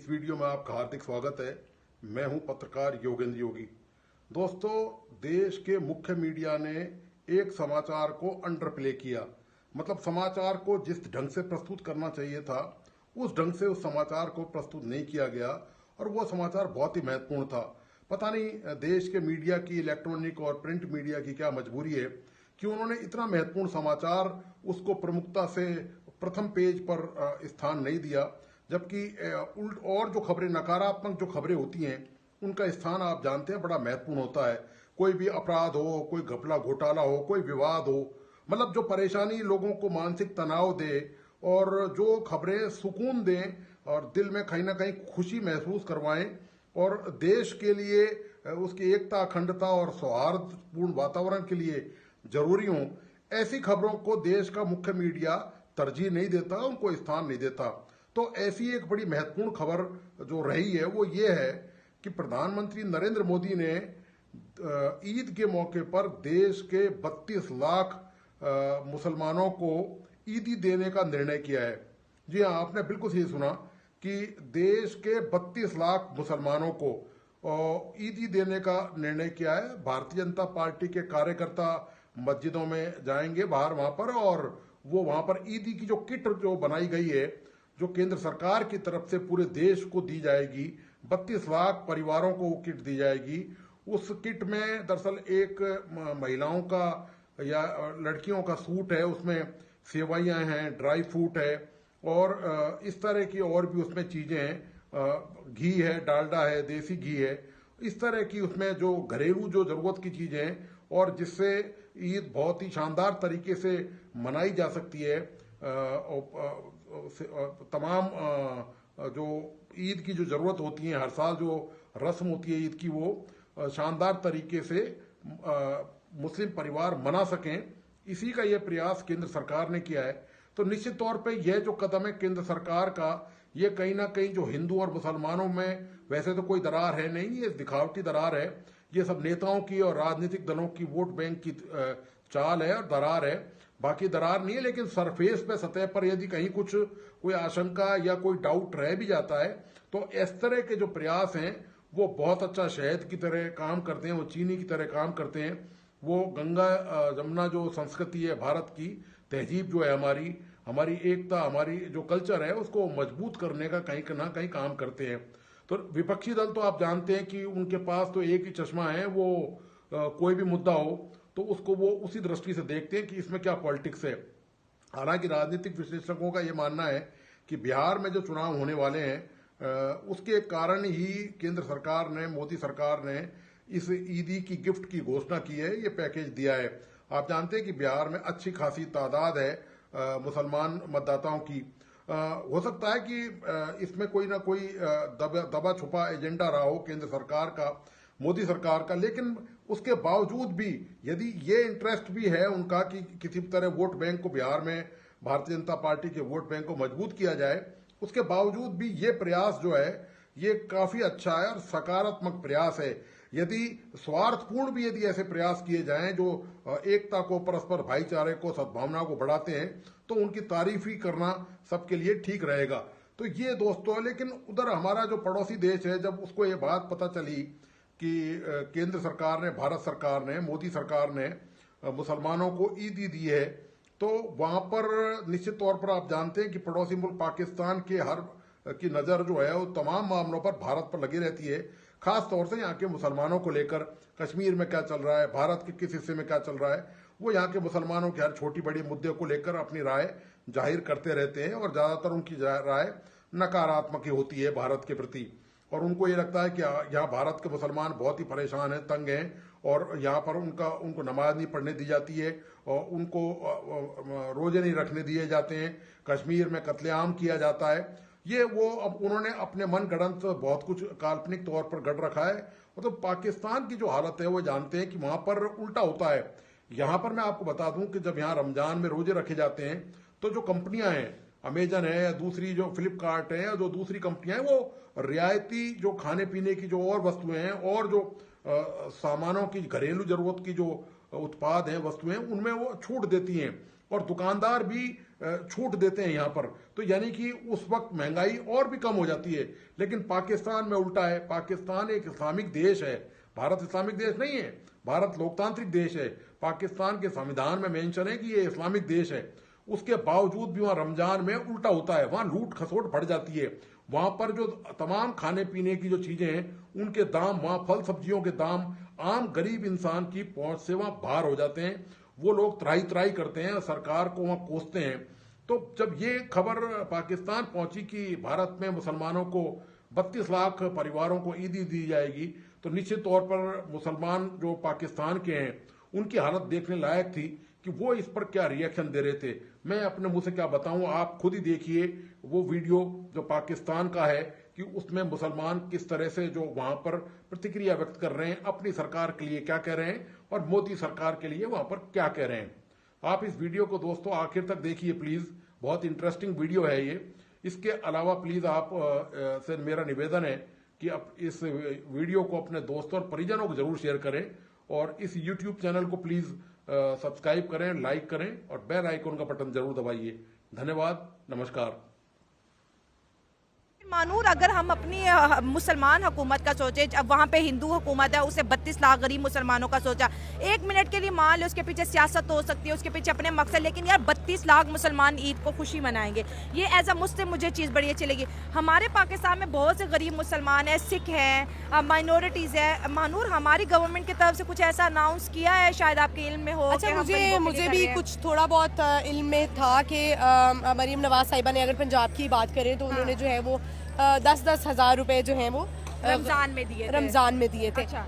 इस वीडियो में आपका हार्दिक स्वागत है। मैं हूं पत्रकार योगेंद्र योगी। दोस्तों, देश के मुख्य मीडिया ने एक समाचार को अंडर प्ले किया। मतलब समाचार को जिस ढंग से प्रस्तुत करना चाहिए था उस ढंग से उस समाचार को प्रस्तुत नहीं किया गया और वो समाचार बहुत ही महत्वपूर्ण था। पता नहीं देश के मीडिया की, इलेक्ट्रॉनिक और प्रिंट मीडिया की क्या मजबूरी है कि उन्होंने इतना महत्वपूर्ण समाचार उसको प्रमुखता से प्रथम पेज पर स्थान नहीं दिया, जबकि उल्ट और जो खबरें, नकारात्मक जो खबरें होती हैं उनका स्थान आप जानते हैं बड़ा महत्वपूर्ण होता है। कोई भी अपराध हो, कोई घपला घोटाला हो, कोई विवाद हो, मतलब जो परेशानी लोगों को मानसिक तनाव दे और जो खबरें सुकून दें और दिल में कहीं ना कहीं खुशी महसूस करवाएं और देश के लिए उसकी एकता, अखंडता और सौहार्दपूर्ण वातावरण के लिए जरूरी हो, ऐसी खबरों को देश का मुख्य मीडिया तरजीह नहीं देता, उनको स्थान नहीं देता। तो ऐसी एक बड़ी महत्वपूर्ण खबर जो रही है वो ये है कि प्रधानमंत्री नरेंद्र मोदी ने ईद के मौके पर देश के 32 लाख मुसलमानों को ईदी देने का निर्णय किया है। जी हाँ, आपने बिल्कुल सही सुना कि देश के 32 लाख मुसलमानों को ईदी देने का निर्णय किया है। भारतीय जनता पार्टी के कार्यकर्ता मस्जिदों में जाएंगे बाहर वहां पर, और वो वहां पर ईदी की जो किट जो बनाई गई है, जो केंद्र सरकार की तरफ से पूरे देश को दी जाएगी, 32 लाख परिवारों को वो किट दी जाएगी। उस किट में दरअसल एक महिलाओं का या लड़कियों का सूट है, उसमें सेवइयां हैं, ड्राई फ्रूट है और इस तरह की और भी उसमें चीजें हैं, घी है, डालडा है, देसी घी है, इस तरह की उसमें जो घरेलू जो जरूरत की चीजें हैं और जिससे ईद बहुत ही शानदार तरीके से मनाई जा सकती है। तमाम जो ईद की जो जरूरत होती है, हर साल जो रस्म होती है ईद की, वो शानदार तरीके से मुस्लिम परिवार मना सकें, इसी का यह प्रयास केंद्र सरकार ने किया है। तो निश्चित तौर पे यह जो कदम है केंद्र सरकार का, ये कहीं ना कहीं जो हिंदू और मुसलमानों में वैसे तो कोई दरार है नहीं, ये दिखावटी दरार है, ये सब नेताओं की और राजनीतिक दलों की वोट बैंक की चाल है और दरार है, बाकी दरार नहीं है। लेकिन सरफेस पे, सतह पर यदि कहीं कुछ कोई आशंका या कोई डाउट रह भी जाता है तो इस तरह के जो प्रयास हैं वो बहुत अच्छा शहद की तरह काम करते हैं, वो चीनी की तरह काम करते हैं। वो गंगा जमुना जो संस्कृति है भारत की, तहजीब जो है हमारी, हमारी एकता, हमारी जो कल्चर है, उसको मजबूत करने का कहीं ना कहीं काम करते हैं। तो विपक्षी दल तो आप जानते हैं कि उनके पास तो एक ही चश्मा है, वो कोई भी मुद्दा हो तो उसको वो उसी दृष्टि से देखते हैं कि इसमें क्या पॉलिटिक्स है। हालांकि राजनीतिक विश्लेषकों का ये मानना है कि बिहार में जो चुनाव होने वाले हैं उसके कारण ही केंद्र सरकार ने, मोदी सरकार ने इस ईदी की गिफ्ट की घोषणा की है, ये पैकेज दिया है। आप जानते हैं कि बिहार में अच्छी खासी तादाद है मुसलमान मतदाताओं की। हो सकता है कि इसमें कोई ना कोई दबा छुपा एजेंडा रहा हो केंद्र सरकार का, मोदी सरकार का, लेकिन उसके बावजूद भी यदि ये इंटरेस्ट भी है उनका कि किसी तरह वोट बैंक को, बिहार में भारतीय जनता पार्टी के वोट बैंक को मजबूत किया जाए, उसके बावजूद भी ये प्रयास जो है ये काफी अच्छा है और सकारात्मक प्रयास है। यदि स्वार्थपूर्ण भी यदि ऐसे प्रयास किए जाएं जो एकता को, परस्पर भाईचारे को, सद्भावना को बढ़ाते हैं, तो उनकी तारीफ ही करना सबके लिए ठीक रहेगा। तो ये दोस्तों, लेकिन उधर हमारा जो पड़ोसी देश है, जब उसको ये बात पता चली कि केंद्र सरकार ने, भारत सरकार ने, मोदी सरकार ने मुसलमानों को ईदी दी है, तो वहां पर निश्चित तौर पर आप जानते हैं कि पड़ोसी मुल्क पाकिस्तान के हर की नजर जो है वो तमाम मामलों पर भारत पर लगी रहती है, खास तौर से यहाँ के मुसलमानों को लेकर। कश्मीर में क्या चल रहा है, भारत के किस हिस्से में क्या चल रहा है, वो यहाँ के मुसलमानों के हर छोटी बड़ी मुद्दे को लेकर अपनी राय जाहिर करते रहते हैं और ज्यादातर उनकी राय नकारात्मक ही होती है भारत के प्रति। और उनको ये लगता है कि यहाँ भारत के मुसलमान बहुत ही परेशान हैं, तंग हैं, और यहाँ पर उनको नमाज नहीं पढ़ने दी जाती है और उनको रोजे नहीं रखने दिए जाते हैं, कश्मीर में कत्लेआम किया जाता है। ये वो अब उन्होंने अपने मन गढ़ंत बहुत कुछ काल्पनिक तौर पर गढ़ रखा है। मतलब तो पाकिस्तान की जो हालत है वो जानते हैं कि वहां पर उल्टा होता है। यहाँ पर मैं आपको बता दूं कि जब यहाँ रमजान में रोजे रखे जाते हैं तो जो कंपनियां हैं, अमेजन है या दूसरी जो फ्लिपकार्ट है या जो दूसरी कंपनियां हैं, वो रियायती जो खाने पीने की जो और वस्तुएं हैं और जो सामानों की, घरेलू जरूरत की जो उत्पाद हैं, वस्तुएं, उनमें वो छूट देती हैं। और दुकानदार भी छूट देते हैं यहाँ पर, तो यानी कि उस वक्त महंगाई और भी कम हो जाती है। लेकिन पाकिस्तान में उल्टा है। पाकिस्तान एक इस्लामिक देश है, भारत इस्लामिक देश नहीं है, भारत लोकतांत्रिक देश है। पाकिस्तान के संविधान में मेंशन है कि ये इस्लामिक देश है। उसके बावजूद भी वहां रमजान में उल्टा होता है, वहां लूट खसोट बढ़ जाती है। वहां पर जो तमाम खाने पीने की जो चीजें हैं उनके दाम, वहां फल सब्जियों के दाम आम गरीब इंसान की पहुंच से वहां बाहर हो जाते हैं। वो लोग त्राही त्राही करते हैं, सरकार को वहां कोसते हैं। तो जब ये खबर पाकिस्तान पहुंची कि भारत में मुसलमानों को 32 लाख परिवारों को ईदी दी जाएगी, तो निश्चित तौर पर मुसलमान जो पाकिस्तान के हैं उनकी हालत देखने लायक थी कि वो इस पर क्या रिएक्शन दे रहे थे। मैं अपने मुंह से क्या बताऊं, आप खुद ही देखिए वो वीडियो जो पाकिस्तान का है कि उसमें मुसलमान किस तरह से जो वहां पर प्रतिक्रिया व्यक्त कर रहे हैं, अपनी सरकार के लिए क्या कह रहे हैं और मोदी सरकार के लिए वहां पर क्या कह रहे हैं। आप इस वीडियो को दोस्तों आखिर तक देखिए प्लीज, बहुत इंटरेस्टिंग वीडियो है ये। इसके अलावा प्लीज आप से मेरा निवेदन है कि आप इस वीडियो को अपने दोस्तों और परिजनों को जरूर शेयर करें और इस यूट्यूब चैनल को प्लीज सब्सक्राइब करें, लाइक करें और बेल आइकन का बटन जरूर दबाइए। धन्यवाद, नमस्कार। मानूर, अगर हम अपनी मुसलमान हुकूमत का सोचे, अब वहाँ पे हिंदू हुकूमत है, उसे 32 लाख गरीब मुसलमानों का सोचा, एक मिनट के लिए मान लो उसके पीछे सियासत हो सकती है, उसके पीछे अपने मकसद, लेकिन यार 32 लाख मुसलमान ईद को खुशी मनाएंगे, ये एज अ मुस्लिम मुझे चीज़ बड़ी अच्छी लगी। हमारे पाकिस्तान में बहुत से गरीब मुसलमान हैं, सिख हैं, माइनॉरिटीज़ है। मानूर, हमारी गवर्नमेंट की तरफ से कुछ ऐसा अनाउंस किया है, शायद आपके इल्म में हो? अच्छा, मुझे भी कुछ थोड़ा बहुत इल्म में था कि मरीम नवाज साहिबा ने, अगर पंजाब की बात करें तो उन्होंने जो है वो 10-10 हज़ार रुपए जो हैं वो रमजान में दिए थे। अच्छा।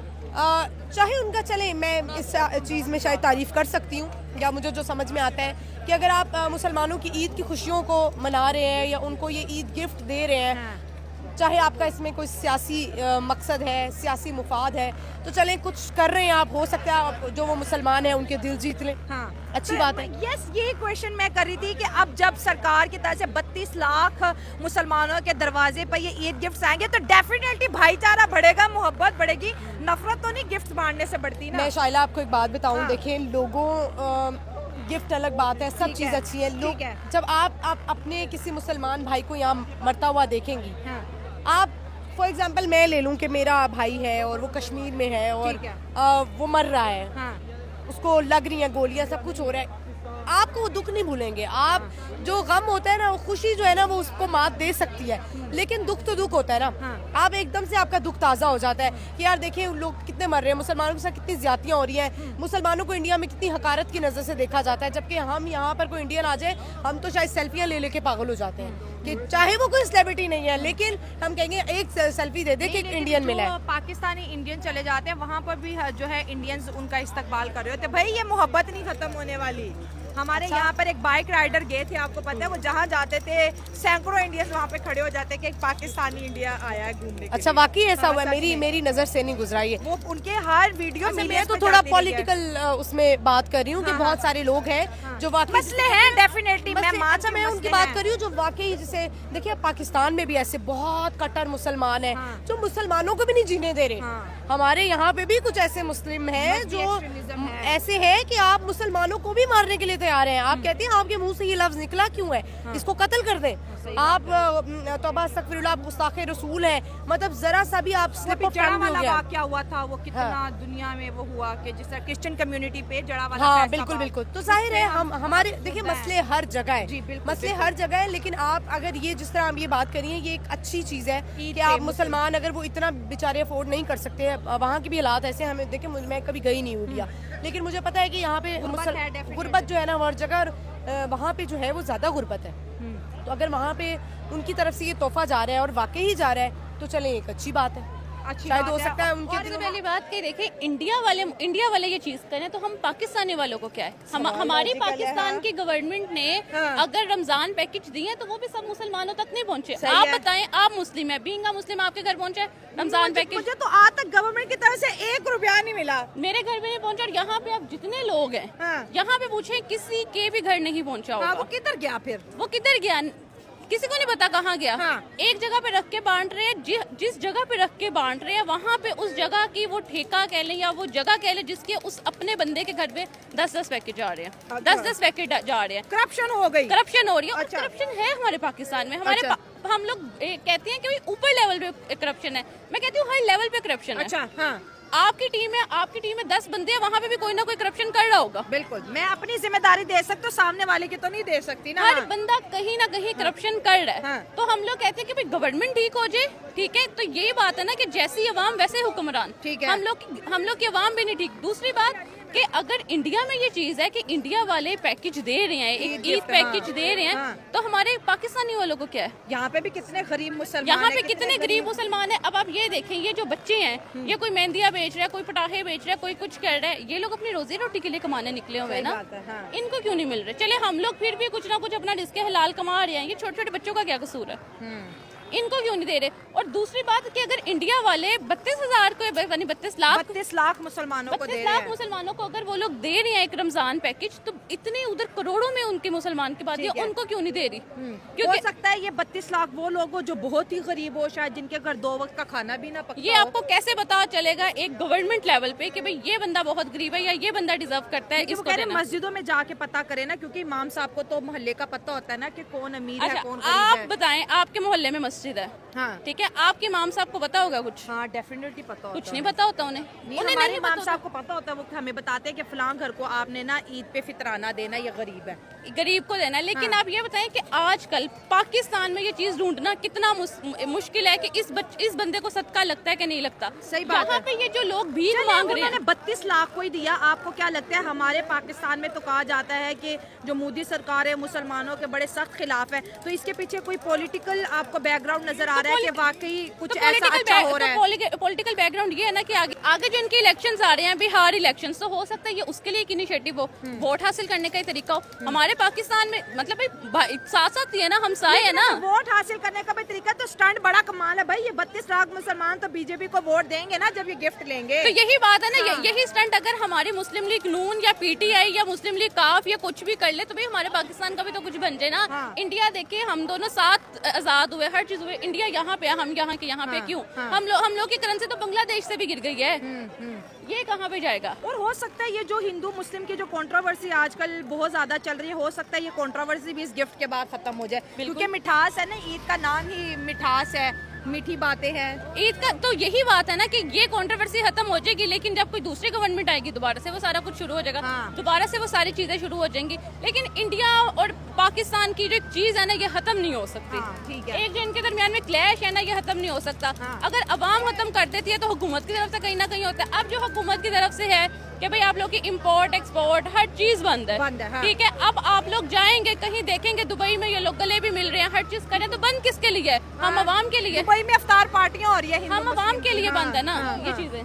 चाहे उनका चले, मैं इस चीज़ में शायद तारीफ कर सकती हूँ, या मुझे जो समझ में आता है कि अगर आप मुसलमानों की ईद की खुशियों को मना रहे हैं या उनको ये ईद गिफ्ट दे रहे हैं, चाहे आपका इसमें कोई सियासी मकसद है, सियासी मुफाद है, तो चलें कुछ कर रहे हैं आप, हो सकता है जो वो मुसलमान हैं उनके दिल जीत लें। हाँ, अच्छी बात है। यस, ये क्वेश्चन मैं कर रही थी कि अब जब सरकार की तरफ से 32 लाख मुसलमानों के दरवाजे पर ये ईद गिफ्ट आएंगे तो डेफिनेटली भाईचारा बढ़ेगा, मोहब्बत बढ़ेगी, नफरत तो नहीं गिफ्ट बांटने से बढ़ती ना। मैं शाइला आपको एक बात बताऊं, हाँ। देखें लोगों गिफ्ट अलग बात है, सब चीज़ अच्छी है। लोग जब आप अपने किसी मुसलमान भाई को यहाँ मरता हुआ देखेंगी, हाँ। आप फॉर एग्जांपल मैं ले लूं कि मेरा भाई है और वो कश्मीर में है और वो मर रहा है, हाँ। उसको लग रही हैं गोलियां, सब कुछ हो रहा है, आपको वो दुख नहीं भूलेंगे। आप जो गम होता है ना, वो खुशी जो है ना वो उसको मात दे सकती है, लेकिन दुख तो दुख होता है ना। हाँ। आप एकदम से आपका दुख ताज़ा हो जाता है कि यार देखिए लोग कितने मर रहे हैं, मुसलमानों के साथ कितनी ज्यादतियाँ हो रही हैं, मुसलमानों को इंडिया में कितनी हकारत की नज़र से देखा जाता है, जबकि हम यहाँ पर कोई इंडियन आ जाए हम तो शायद सेल्फियाँ ले लेके पागल हो जाते हैं कि चाहे वो कोई सेलिब्रिटी नहीं है, लेकिन हम कहेंगे एक सेल्फी दे दे कि एक इंडियन मिला है। पाकिस्तानी इंडियन चले जाते हैं वहाँ पर भी जो है इंडियंस उनका इस्तकबाल कर रहे होते। भाई ये मोहब्बत नहीं खत्म होने वाली। हमारे यहाँ पर एक बाइक राइडर गए थे, आपको पता है, वो जहाँ जाते थे सैकड़ों इंडियंस वहाँ पे खड़े हो जाते कि एक पाकिस्तानी इंडिया आया है घूमने के अच्छा, वाकई ऐसा हुआ है? मेरी नजर से नहीं गुजरा ये। वो उनके हर वीडियो में मैं तो थोड़ा पॉलिटिकल उसमें बात कर रही हूँ कि बहुत सारे लोग हैं जो वाकई मसले हैं, डेफिनेटली अच्छा मैं उनकी बात कर रही हूँ जो वाकई, जैसे देखिए पाकिस्तान में भी ऐसे बहुत कट्टर मुसलमान हैं जो मुसलमानों को भी नहीं जीने दे रहे। हमारे यहाँ पे भी कुछ ऐसे मुस्लिम हैं जो ऐसे हैं कि आप मुसलमानों को भी मारने के लिए तैयार हैं। आप कहते हैं आपके मुंह से ये लफ्ज निकला क्यों है, इसको कत्ल कर दें। आप तौबा अस्तगफिरुल्लाह, आप गुस्ताखे रसूल हैं, मतलब जरा सा भी आप स्लिप ऑफ टंग हो गया। क्या हुआ था वो कितना दुनिया में वो हुआ कि जिस तरह क्रिश्चियन कम्युनिटी पे जड़ा वाला। हाँ बिल्कुल। तो जाहिर है हम हमारे देखिए मसले हर जगह है, मसले हर जगह है, लेकिन आप अगर ये जिस तरह आप ये बात करिए ये एक अच्छी चीज़ है कि आप मुसलमान अगर वो इतना बेचारे अफोर्ड नहीं कर सकते, वहाँ के भी हालात ऐसे हमें देखिए, मैं कभी गई नहीं हूँ इंडिया, लेकिन मुझे पता है कि यहाँ पे गुर्बत जो है ना हर जगह, वहाँ पे जो है वो ज़्यादा गुर्बत है। तो अगर वहाँ पे उनकी तरफ से ये तोहफा जा रहा है और वाकई ही जा रहा है तो चलें, एक अच्छी बात है। शायद हो सकता है उनके सबसे पहली बात कि देखें इंडिया वाले ये चीज करें तो हम पाकिस्तानी वालों को क्या है, हमारी पाकिस्तान की गवर्नमेंट ने अगर रमजान पैकेज दिए तो वो भी सब मुसलमानों तक नहीं पहुंचे। आप बताएं, आप मुस्लिम है, बीइंग मुस्लिम आपके घर पहुंचे रमजान पैकेज? मुझे तो आज तक गवर्नमेंट की तरफ से 1 रुपया नहीं मिला, मेरे घर में नहीं पहुंचा। और यहाँ पे आप जितने लोग हैं यहाँ पे पूछे किसी के भी घर नहीं पहुंचा होगा। वो किधर गया फिर? वो किधर गया? किसी को नहीं पता कहाँ गया। एक जगह पे रख के बांट रहे हैं, जिस जगह पे रख के बांट रहे हैं वहाँ पे उस जगह की वो ठेका कह लें या वो जगह कह लें जिसके उस अपने बंदे के घर पे 10-10 पैकेट जा रहे हैं, 10-10 पैकेट जा रहे हैं। करप्शन हो गई, करप्शन हो रही है। करप्शन है हमारे पाकिस्तान में। हमारे हम लोग कहते हैं कि ऊपर लेवल पे करप्शन है, मैं कहती हूँ हर लेवल पे करप्शन है। अच्छा, हाँ। आपकी टीम में 10 बंदे हैं, वहाँ पे भी कोई ना कोई करप्शन कर रहा होगा। बिल्कुल, मैं अपनी जिम्मेदारी दे सकती हूँ, सामने वाले की तो नहीं दे सकती ना। हर बंदा कहीं ना कहीं करप्शन कर रहा है। हाँ। तो हम लोग कहते हैं कि भाई गवर्नमेंट ठीक हो जाए, ठीक है, तो यही बात है ना कि जैसी अवाम वैसे हुक्मरान। ठीक है। हम लोग की अवाम भी नहीं ठीक। दूसरी बात कि अगर इंडिया में ये चीज है कि इंडिया वाले पैकेज दे रहे हैं, एक ईद पैकेज दे रहे हैं, तो हमारे पाकिस्तानी वालों को क्या है? यहाँ पे भी कितने गरीब मुसलमान, यहाँ पे कितने गरीब मुसलमान हैं। अब आप ये देखें, ये जो बच्चे हैं, ये कोई मेहंदियाँ बेच रहा है, कोई पटाखे बेच रहा है, कोई कुछ कर रहा है, ये लोग अपनी रोजी रोटी के लिए कमाने निकले हुए हैं ना। इनको क्यों नहीं मिल रहे? चले हम लोग फिर भी कुछ ना कुछ अपना रिस्क हलाल कमा रहे हैं, ये छोटे छोटे बच्चों का क्या कसूर है? इनको क्यों नहीं दे रहे? और दूसरी बात कि अगर इंडिया वाले 32,000 को 32 लाख मुसलमानों को दे रहे हैं, 32 लाख मुसलमानों को अगर वो लोग दे रहे हैं एक रमजान पैकेज, तो इतने उधर करोड़ों में उनके मुसलमान की बात है, उनको क्यों नहीं दे रही? क्योंकि हो सकता है ये 32 लाख वो लोग हो जो बहुत ही गरीब हो, शायद जिनके घर 2 वक्त का खाना भी ना पकता। ये आपको कैसे पता चलेगा एक गवर्नमेंट लेवल पे कि भाई ये बंदा बहुत गरीब है या ये बंदा डिजर्व करता है इसको देना? मस्जिदों में जाके पता करे ना, क्योंकि इमाम साहब को तो मोहल्ले का पता होता है ना कि कौन अमीर है, कौन गरीब है। आप बताएं, आपके मोहल्ले में मस्जिद है, हाँ, ठीक है, आपके इमाम साहब को पता होगा कुछ? हाँ, डेफिनेटली पता होता है। कुछ नहीं पता होता उन्हें हमारे इमाम साहब को पता होता है, वो हमें बताते हैं कि फलां घर को आपने ना ईद पे फितराना देना, ये गरीब है, गरीब को देना। लेकिन आप ये बताएं कि आजकल पाकिस्तान में ये चीज ढूंढना कितना मुश्किल है कि इस बंदे को सदका लगता है कि नहीं लगता। सही बात है। यहाँ पे ये जो लोग भीख मांग रहे हैं, 32 लाख को ही दिया, आपको क्या लगता है? हमारे पाकिस्तान में तो कहा जाता है कि जो मोदी सरकार है मुसलमानों के बड़े सख्त खिलाफ है, तो इसके पीछे कोई पॉलिटिकल आपको बैकग्राउंड नजर आ रहा है कि वाकई कुछ ऐसा अच्छा हो रहा है? पॉलिटिकल बैकग्राउंड ये है ना कि आगे जो इनके इलेक्शंस आ रहे हैं, बिहार इलेक्शंस, तो हो सकता है ये उसके लिए एक इनिशिएटिव हो, वोट हासिल करने का ही तरीका हो। हमारे पाकिस्तान में मतलब भाई साथ साथ ही है ना, हमसाए है ना। वोट हासिल करने का भी तरीका तो स्टंट बड़ा कमाल है भाई। ये 32 लाख मुसलमान तो बीजेपी को वोट देंगे ना जब ये गिफ्ट लेंगे। तो यही बात है ना, यही स्टंट अगर हमारी मुस्लिम लीग नून या पीटीआई या मुस्लिम लीग काफ या कुछ भी कर ले, तो भाई हमारे पाकिस्तान का भी तो कुछ बन जाए ना। इंडिया देखिए, हम दोनों साथ आजाद हुए, हर चीज हुए, इंडिया यहाँ पे है, हम यहाँ के यहाँ पे क्यों? हम लोग की करेंसी तो बांग्लादेश से भी गिर गई है, ये कहाँ पे जाएगा? और हो सकता है ये जो हिंदू मुस्लिम की जो कंट्रोवर्सी आजकल बहुत ज्यादा चल रही है, हो सकता है ये कंट्रोवर्सी भी इस गिफ्ट के बाद खत्म हो जाए, क्योंकि मिठास है ना, ईद का नाम ही मिठास है, मीठी बातें हैं ईद का। तो यही बात है ना कि ये कंट्रोवर्सी खत्म हो जाएगी, लेकिन जब कोई दूसरी गवर्नमेंट आएगी दोबारा से वो सारा कुछ शुरू हो जाएगा, दोबारा से वो सारी चीजें शुरू हो जाएंगी। लेकिन इंडिया और पाकिस्तान की जो एक चीज है ना, ये खत्म नहीं हो सकती। ठीक है, एक जो इनके दरमियान में क्लैश है ना, ये खत्म नहीं हो सकता। अगर अवाम खत्म कर देती है तो हुकूमत की तरफ से कहीं ना कहीं होता है। अब जो हुकूमत की तरफ से है कि भाई आप लोग की इम्पोर्ट एक्सपोर्ट हर चीज बंद है, ठीक है। अब आप लोग जाएंगे कहीं देखेंगे दुबई में ये लोग गले भी मिल रहे हैं, हर चीज करें, तो बंद किसके लिए है? हम अवाम के लिए। दुबई में इफ्तार पार्टियां हो रही है, हम अवाम के लिए बंद है ना ये चीजें।